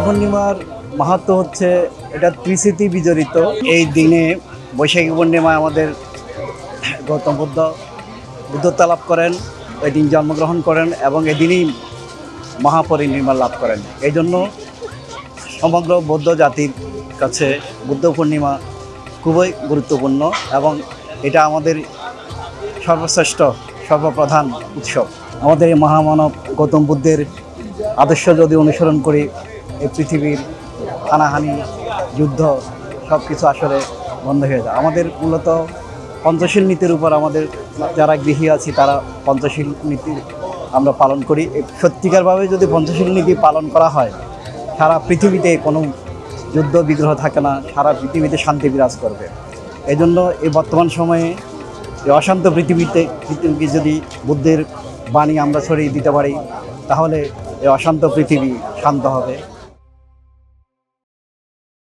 পূর্ণিমার মাহাত্ম্য হচ্ছে এটা ত্রিস্মৃতি বিজড়িত। এই দিনে বৈশাখী পূর্ণিমায় আমাদের গৌতম বুদ্ধ বুদ্ধত্ব লাভ করেন, ওই দিন জন্মগ্রহণ করেন এবং এদিনই মহাপরিনির্বাণ লাভ করেন। এই জন্য সমগ্র বৌদ্ধ জাতির কাছে বুদ্ধ পূর্ণিমা খুবই গুরুত্বপূর্ণ এবং এটা আমাদের সর্বশ্রেষ্ঠ সর্বপ্রধান উৎসব। আমাদের এই মহামানব গৌতম বুদ্ধের আদর্শ যদি অনুসরণ করি, এই পৃথিবীর হানাহানি যুদ্ধ সব কিছু আসলে বন্ধ হয়ে যায়। আমাদের মূলত পঞ্চশীল নীতির উপর আমাদের যারা গৃহী আছি তারা পঞ্চশীল নীতি আমরা পালন করি। সত্যিকারভাবে যদি পঞ্চশীল নীতি পালন করা হয়, সারা পৃথিবীতে কোনো যুদ্ধ বিগ্রহ থাকে না, সারা পৃথিবীতে শান্তি বিরাজ করবে। এই জন্য এই বর্তমান সময়ে এই অশান্ত পৃথিবীতে যদি বুদ্ধের বাণী আমরা ছড়িয়ে দিতে পারি, তাহলে এই অশান্ত পৃথিবী শান্ত হবে।